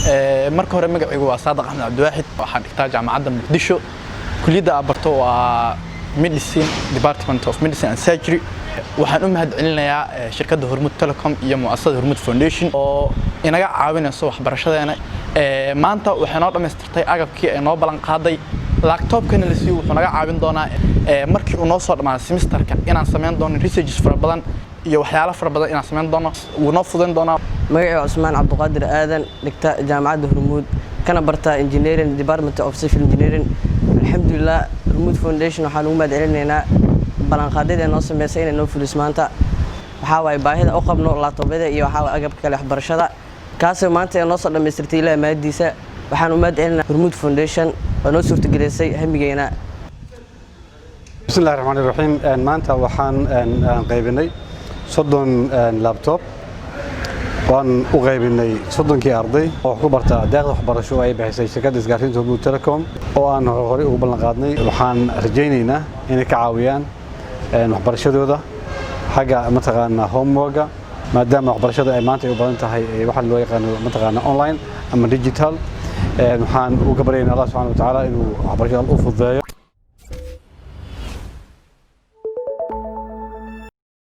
marka hore magacaygu waa Saadaq Axmed Cabdiwaaxid waxaan dhigtaa jaamacadda Muqdisho kulliyadda aan barto waa Medicine Department of Medicine and Surgery waxaan u mahadcelinayaa shirkadda Hormuud Telecom iyo mu'assasada Hormuud Foundation oo inaga caawinayso waxbarashadeena maanta waxay noo dhameystirtay agabkii ay noo balan qaaday laptopkana la siiyo wuxuu naga caawin doonaa markii uu noo soo dhamaado semesterka inaan sameyn doono research fara badan iyo waxyaalo fara badan inaan sameyn doono uu noo fudan doonaa magacaygu Usmaan Cabdiqaadir Aadan dhigta jaamacadda Hormuud kana barta Engineering Department of Civil Engineering alxamdulillah Hormuud Foundation waxaan ugu mahadcelinaynaa balan qaadida noo sameysay inay noo fulis maanta waxa way baahida u qabno laptopyada iyo waxa agabka kale waxbarashada kaas maanta noo soo dhameystirtay ilaa maadiisa waxaan u mahadcelinaynaa Hormuud Foundation oo noo suurtagelisay hamigeena bismillahir rahmaanir rahiim maanta waxaan qaybinay 30 laptop waan u qaybinay 30kii arday oo ku barta deeqda waxbarasho ay bixisay shirkadda isgaarsiinta Hormuud Telecom oo aan hore ugu ballan qaadnay waxaan rajaynaynaa inay ka caawiyaan waxbarashadooda xagga mataqaana homework maadaama waxbarashada ay maanta u badan tahay waxa loo yaqaan mataqaana online ama digital waxaan uga baryaynaa Allah subhanahu wa ta'ala inuu waxbarashada u fududeeyo